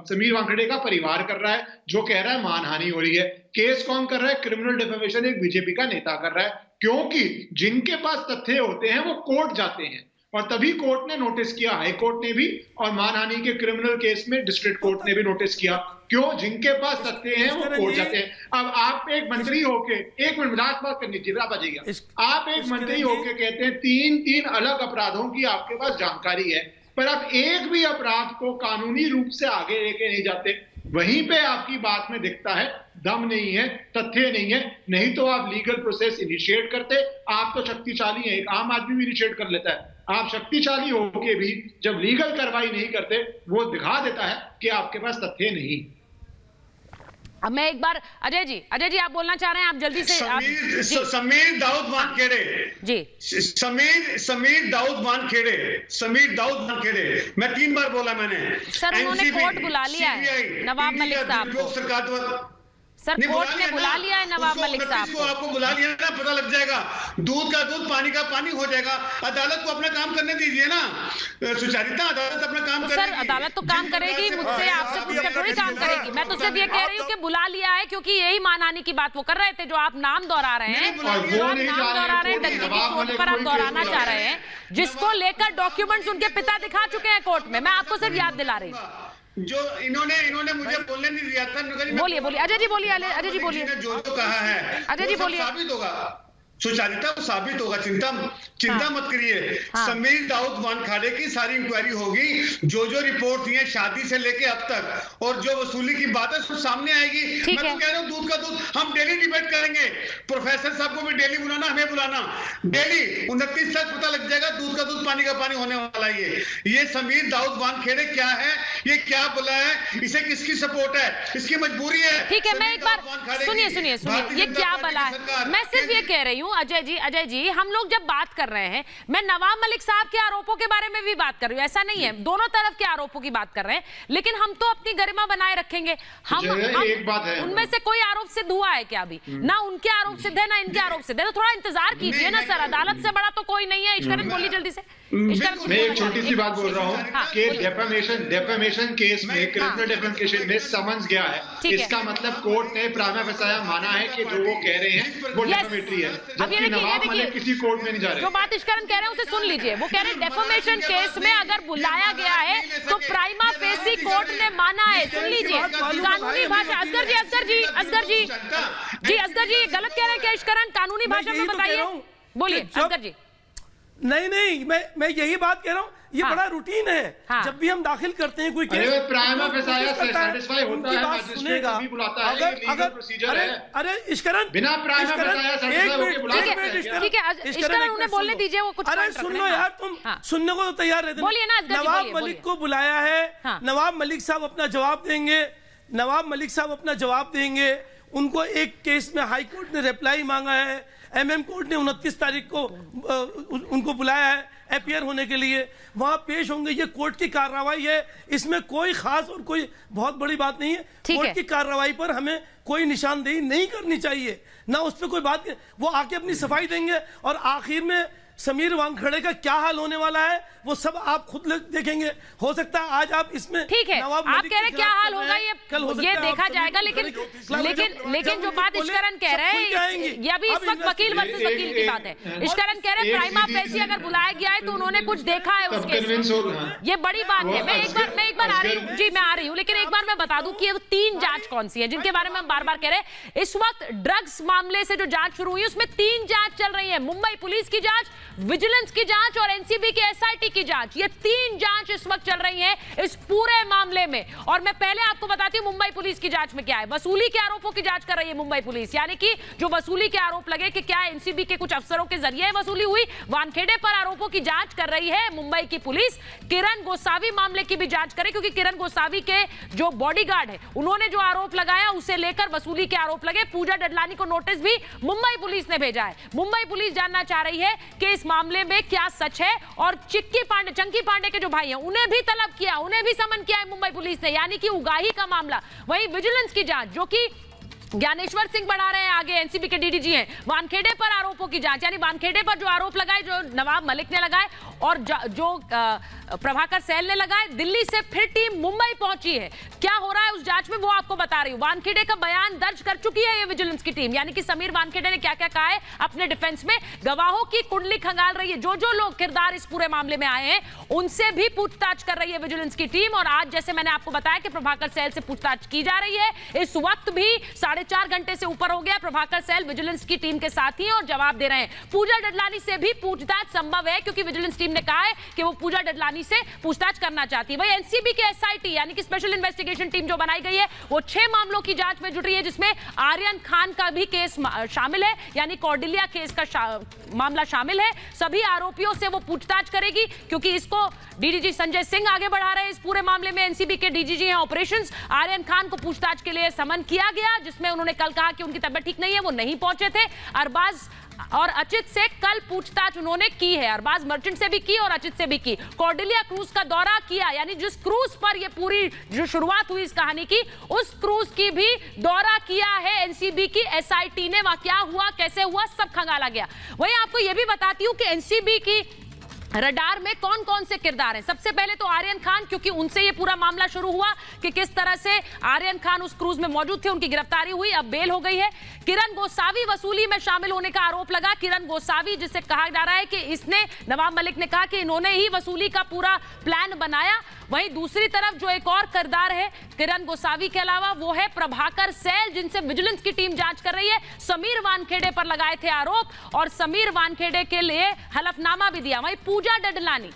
समीर वानखेड़े का परिवार कर रहा है, जो कह रहा है मानहानि हो रही है। केस कौन कर रहा है? क्रिमिनल डिफेमेशन एक बीजेपी का नेता कर रहा है, क्योंकि जिनके पास तथ्य होते हैं वो कोर्ट जाते हैं, और तभी कोर्ट ने नोटिस किया, हाई कोर्ट ने भी, और मानहानि के क्रिमिनल केस में डिस्ट्रिक्ट कोर्ट ने भी नोटिस किया। क्यों? जिनके पास तथ्य हैं वो कोर्ट जाते हैं। अब आप एक मंत्री होके, एक मिनट लास्ट बात करनी चाहिए, आप आ जाइएगा। आप एक मंत्री होके कहते हैं 3 अलग अपराधों की आपके पास जानकारी है, पर आप एक भी अपराध को कानूनी रूप से आगे लेके नहीं जाते। वहीं पे आपकी बात में दिखता है दम नहीं है, तथ्य नहीं है। नहीं तो आप लीगल प्रोसेस इनिशिएट करते। आप तो शक्तिशाली हैं, एक आम आदमी भी इनिशिएट कर लेता है। आप शक्तिशाली होके भी जब लीगल कार्रवाई नहीं करते, वो दिखा देता है कि आपके पास तथ्य नहीं।
अब मैं एक बार अजय जी आप बोलना चाह रहे हैं, आप जल्दी से।
समीर दाऊद वानखेड़े
जी,
समीर दाऊद वानखेड़े, मैं 3 बार बोला मैंने।
सर उन्होंने कोर्ट बुला लिया है नवाब मलिक साहब को। सर कोर्ट ने बुला लिया है नवाब मलिक साहब को।
आपको बुला लिया ना, पता लग जाएगा। दूध का दूध, पानी का पानी हो जाएगा। अदालत को अपना काम करने दीजिए ना, सुचारिता, अदालत अपना काम करेगी।
सर अदालत तो काम करेगी, मुझसे आपसे पूछकर थोड़ी काम करेगी। मैं तो सिर्फ ये कह रही हूँ कि बुला लिया है, क्योंकि यही मानहानि की बात वो कर रहे थे, जो आप नाम दोहरा रहे हैं, डंके की चोट पर आप दोहराना चाह रहे हैं, जिसको लेकर डॉक्यूमेंट्स उनके पिता दिखा चुके हैं कोर्ट में। मैं आपको सिर्फ याद दिला रही हूँ।
जो इन्होंने मुझे बोलने नहीं दिया था।
बोलिए अजय जी बोलिए।
जो कहा है
अजय जी बोलिए।
साबित होगा, सुचारिता साबित होगा, चिंता मत करिए। समीर दाऊद वानखेड़े की सारी इंक्वायरी होगी, जो रिपोर्ट थी है शादी से लेके अब तक, और जो वसूली की बात है सब सामने आएगी। मैं तो कह रहा हूँ दूध का दूध, हम डेली डिबेट करेंगे। प्रोफेसर साहब को भी डेली बुलाना, हमें बुलाना डेली। 29 तक पता लग जाएगा दूध का दूध पानी का पानी होने वाला है। ये समीर दाऊद वानखेड़े क्या है, ये क्या बोला है, इसे किसकी सपोर्ट है, इसकी मजबूरी है।
ठीक है, मैं एक बार सुनिए, ये क्या बोला है। मैं सिर्फ ये कह रही हूँ अजय जी, हम लोग जब बात कर रहे हैं, मैं नवाब मलिक साहब के आरोपों के बारे में भी बात कर रही हूँ, ऐसा नहीं है, दोनों तरफ के आरोपों की बात कर रहे हैं, लेकिन हम तो अपनी गरिमा बनाए रखेंगे। हम
एक बात है,
उनमें से कोई आरोप सिद्ध हुआ है क्या अभी? ना उनके आरोप सिद्ध है, ना इनके आरोप सिद्ध है, तो थोड़ा इंतजार कीजिए ना सर, अदालत से बड़ा तो कोई नहीं है। इश्करन बोलिए जल्दी से।
मैं एक छोटी सी बात बोल रहा हूँ कि डेफेमेशन केस में, क्रिमिनल डेफेमेशन में समन्स गया है, इसका मतलब कोर्ट ने प्राइमा फेसाया माना है कि जो वो कह रहे हैं वो डेफेमेटरी है, जबकि नवाब मलिक किसी कोर्ट में नहीं जा रहे।
जो बात इश्करन कह रहे हैं उसे सुन लीजिए। वो कह रहे हैं डेफेमेशन केस में अगर बुलाया गया है तो प्राइमा फेसी कोर्ट ने माना है। सुन लीजिए कानूनी भाषा। असगर जी गलत कह रहे हैं क्या इश्करन? कानूनी भाषा में बताइए, बोलिए असगर जी।
नहीं, मैं यही बात कह रहा हूँ, ये बड़ा रूटीन है। जब भी हम दाखिल करते हैं कोई केस,
प्राइमा फेसाया सैटिस्फाई होता है, मैजिस्ट्रेट भी बुलाता है, लीगल प्रोसीजर है।
अरे इश्करन,
बिना प्राइमा फेसाया सैटिस्फाई होके बुलाते हैं।
ठीक है इश्करन, उन्हें बोलने दीजिए, वो कुछ।
अरे सुन लो यार, तुम सुनने को तो तैयार रहते।
बोलिए ना असगर जी,
नवाब मलिक को बुलाया है, नवाब मलिक साहब अपना जवाब देंगे। उनको एक केस में हाई कोर्ट ने रिप्लाई मांगा है, एमएम कोर्ट ने 29 तारीख को उनको बुलाया है अपीयर होने के लिए, वहां पेश होंगे। ये कोर्ट की कार्रवाई है, इसमें कोई खास और कोई बहुत बड़ी बात नहीं है। कोर्ट की कार्रवाई पर हमें कोई निशानदेही नहीं करनी चाहिए, ना उस पर कोई बात। वो आके अपनी सफाई देंगे, और आखिर में समीर वानखेड़े का क्या हाल होने वाला है वो सब आप खुद देखेंगे। हो सकता है आज आप इसमें,
ठीक है, आप कह रहे क्या हाल होगा ये ये देखा जाएगा, लेकिन जो बात इश्करन कह रहे हैं, ये अभी इस वक्त वकील वर्सेस वकील की बात है। इश्करन कह रहे हैं प्राइमा फेसी अगर बुलाया गया है तो उन्होंने कुछ देखा है उस केस में, ये बड़ी बात है। मैं एक बार आ रही हूँ जी, मैं आ रही हूँ, लेकिन एक बार मैं बता दूं कि ये 3 जांच कौन सी है जिनके बारे में हम बार-बार कह रहे हैं। इस वक्त ड्रग्स मामले से जो जांच शुरू हुई है उसमें 3 जांच चल रही है, मुंबई पुलिस की जांच, विजिलेंस की जांच और एनसीबी की एसआईटी की जांच। ये 3 जांच इस वक्त चल रही है इस पूरे मामले में। और मैं पहले आपको बताती हूं मुंबई पुलिस की जांच में क्या है। वसूली के आरोपों की जांच कर रही है मुंबई पुलिस, यानी कि जो वसूली के आरोप लगे कि क्या एनसीबी के कुछ अफसरों के जरिए वसूली हुई, वानखेड़े पर आरोपों की जांच कर रही है मुंबई की पुलिस। किरण गोसावी मामले की भी जांच करे, क्योंकि किरण गोसावी के जो बॉडीगार्ड है उन्होंने जो आरोप लगाया उसे लेकर वसूली के आरोप लगे। पूजा डडलानी को नोटिस भी मुंबई पुलिस ने भेजा है। मुंबई पुलिस जानना चाह रही है कि इस मामले में क्या सच है, और चंकी पांडे के जो भाई हैं उन्हें भी तलब किया, उन्हें भी समन किया है मुंबई पुलिस ने, यानी कि उगाही का मामला। वहीं विजिलेंस की जांच, जो कि ज्ञानेश्वर सिंह बढ़ा रहे हैं आगे, एनसीबी के डीडीजी हैं, वानखेड़े पर आरोपों की जांच, यानी वानखेड़े पर जो आरोप लगाए, जो नवाब मलिक ने लगाए और जो प्रभाकर सैल ने लगाए, दिल्ली से फिर टीम मुंबई पहुंची है। क्या हो रहा है उस जांच में वो आपको बता रही हूं। वानखेड़े का बयान दर्ज कर चुकी है ये विजिलेंस की टीम, यानी कि समीर वानखेड़े ने क्या क्या कहा है अपने डिफेंस में। गवाहों की कुंडली खंगाल रही है, जो लोग किरदार इस पूरे मामले में आए हैं उनसे भी पूछताछ कर रही है विजिलेंस की टीम। और आज जैसे मैंने आपको बताया कि प्रभाकर सैल से पूछताछ की जा रही है। इस वक्त भी 4.5 घंटे से ऊपर हो गया, प्रभाकर सैल विजिलेंस की टीम के साथ ही और जवाब दे रहे हैं। पूजा डडलानी से भी पूछताछ संभव है, क्योंकि विजिलेंस टीम ने कहा है कि वो पूजा डडलानी से पूछताछ करना चाहती है। वही एनसीबी के एसआईटी यानी कि स्पेशल इन्वेस्टिगेशन टीम जो बनाई गई है वो 6 मामलों की जांच में जुट रही है, जिसमें आर्यन खान का भी केस शामिल है, यानी कौडिल्या केस का मामला शामिल है। सभी आरोपियों से वो पूछताछ करेगी, क्योंकि इसको डीडीजी संजय सिंह आगे बढ़ा रहे हैं इस पूरे मामले में। एनसीबी के डीजीजी हैं ऑपरेशंस। आर्यन खान को पूछताछ के लिए समन किया गया, जिसमें उन्होंने कल कहा कि उनकी तबीयत ठीक नहीं है, वो नहीं पहुंचे थे। अरबाज और अचित से कल पूछताछ उन्होंने की है, अरबाज मर्चेंट से भी की और अचित से भी की। कौडिल्या क्रूज का दौरा किया, यानी जिस क्रूज पर ये पूरी जो शुरुआत हुई इस कहानी की, उस क्रूज की भी दौरा किया है एनसीबी की एसआईटी ने। वहां क्या हुआ, कैसे हुआ, सब खंगाला गया। वहीं आपको यह भी बताती हूं कि एनसीबी की रडार में कौन कौन से किरदार हैं। सबसे पहले तो आर्यन खान, क्योंकि उनसे ये पूरा मामला शुरू हुआ कि किस तरह से आर्यन खान उस क्रूज में मौजूद थे, उनकी गिरफ्तारी हुई, अब बेल हो गई है। किरण गोसावी वसूली में शामिल होने का आरोप लगा। किरण गोसावी, जिसे कहा जा रहा है कि इसने, नवाब मलिक ने कहा कि इन्होंने ही वसूली का पूरा प्लान बनाया। वहीं दूसरी तरफ जो एक और किरदार है किरण गोसावी के अलावा, वो है प्रभाकर सैल, जिनसे विजिलेंस की टीम जांच कर रही है। समीर वानखेड़े पर लगाए थे आरोप और समीर वानखेड़े के लिए हलफनामा भी दिया। वहीं पूजा डडलानी,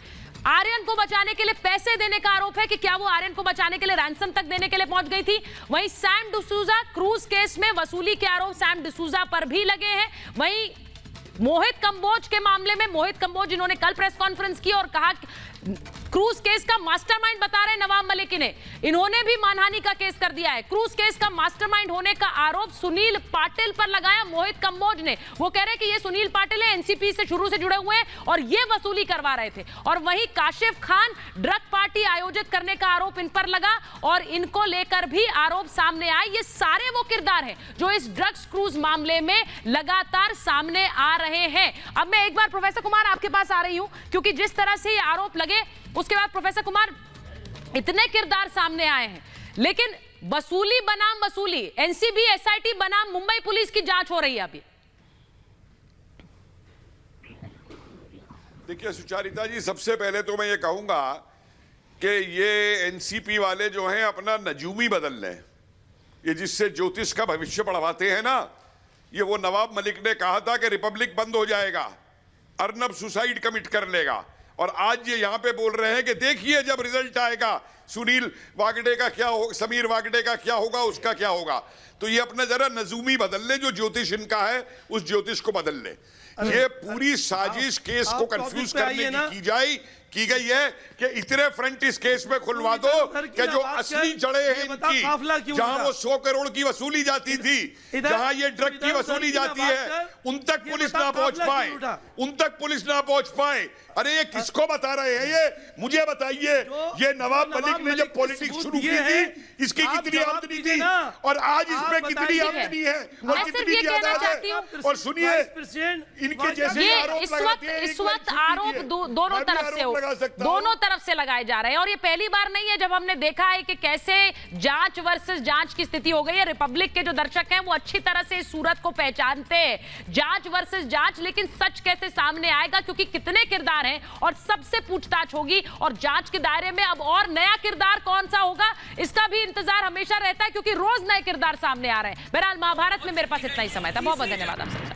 आर्यन को बचाने के लिए पैसे देने का आरोप है कि क्या वो आर्यन को बचाने के लिए रैंसम तक देने के लिए पहुंच गई थी। वहीं सैम डिसूजा, क्रूज केस में वसूली के आरोप सैम डिसूजा पर भी लगे हैं। वहीं मोहित कंबोज के मामले में, मोहित कंबोज जिन्होंने कल प्रेस कॉन्फ्रेंस की और कहा क्रूज केस का मास्टरमाइंड बता रहे नवाब मलिक ने, इन्होंने भी मानहानि का केस कर दिया है। क्रूज केस का मास्टरमाइंड होने का आरोप सुनील पाटिल पर लगाया मोहित कंबोज ने। वो कह रहे हैं कि ये सुनील पाटिल है, एनसीपी से शुरू से जुड़े हुए हैं और ये वसूली करवा रहे थे। और वहीं काशिफ खान, ड्रग पार्टी आयोजित करने का आरोप इन पर लगा और इनको लेकर भी आरोप सामने आए। ये सारे वो किरदार हैं जो इस ड्रग्स क्रूज मामले में लगातार सामने आ रहे हैं। अब मैं एक बार प्रोफेसर कुमार आपके पास आ रही हूं, क्योंकि जिस तरह से ये आरोप लगे उसके बाद प्रोफेसर कुमार, इतने किरदार सामने आए हैं, लेकिन वसूली बनाम वसूली, एनसीबी एसआईटी बनाम मुंबई पुलिस की जांच हो रही है अभी।
देखिए सुचारिता जी, सबसे पहले तो मैं ये कहूंगा कि ये एनसीपी वाले जो हैं अपना नजूमी बदल लें। ये जिससे ज्योतिष का भविष्य पढ़वाते हैं ना, ये वो नवाब मलिक ने कहा था कि रिपब्लिक बंद हो जाएगा, अर्नब सुसाइड कमिट कर लेगा, और आज ये यहां पे बोल रहे हैं कि देखिए जब रिजल्ट आएगा सुनील वागडे का क्या हो, समीर वागडे का क्या होगा, उसका क्या होगा। तो ये अपना जरा नजूमी बदल ले, जो ज्योतिष इनका है उस ज्योतिष को बदल ले। ये पूरी साजिश केस को कंफ्यूज करने की गई है कि इतने फ्रंट इस केस में खुलवा दो कि जो असली जड़ें हैं इनकी, जहां वो 100 करोड़ की वसूली जाती थी, जहां ये ड्रग की वसूली जाती है, उन तक पुलिस ना पहुंच पाए, उन तक पुलिस ना पहुंच पाए। अरे ये किसको बता रहे हैं, ये मुझे बताइए। ये नवाब मलिक
हमने जब पॉलिटिक्स शुरू की थी इसकी कितनी आमदनी थी और आज इसमें कितनी आमदनी है और कितनी ज्यादा है। और सुनिए इनके जैसे
इस वक्त आरोप दोनों तरफ से लगाए जा रहे हैं और ये पहली बार नहीं है जब हमने देखा है कि कैसे जांच वर्सेस जांच की स्थिति हो गई है। रिपब्लिक के जो दर्शक हैं वो अच्छी तरह से इस सूरत को पहचानते हैं, जांच वर्सेस जांच, लेकिन सच कैसे सामने आएगा क्योंकि कितने किरदार हैं और सबसे पूछताछ होगी और जांच के दायरे में अब और नया किरदार कौन सा होगा इसका भी इंतजार हमेशा रहता है क्योंकि रोज नए किरदार सामने आ रहे हैं। बहरहाल महाभारत में मेरे पास इतना ही समय था। बहुत बहुत धन्यवाद आप सब।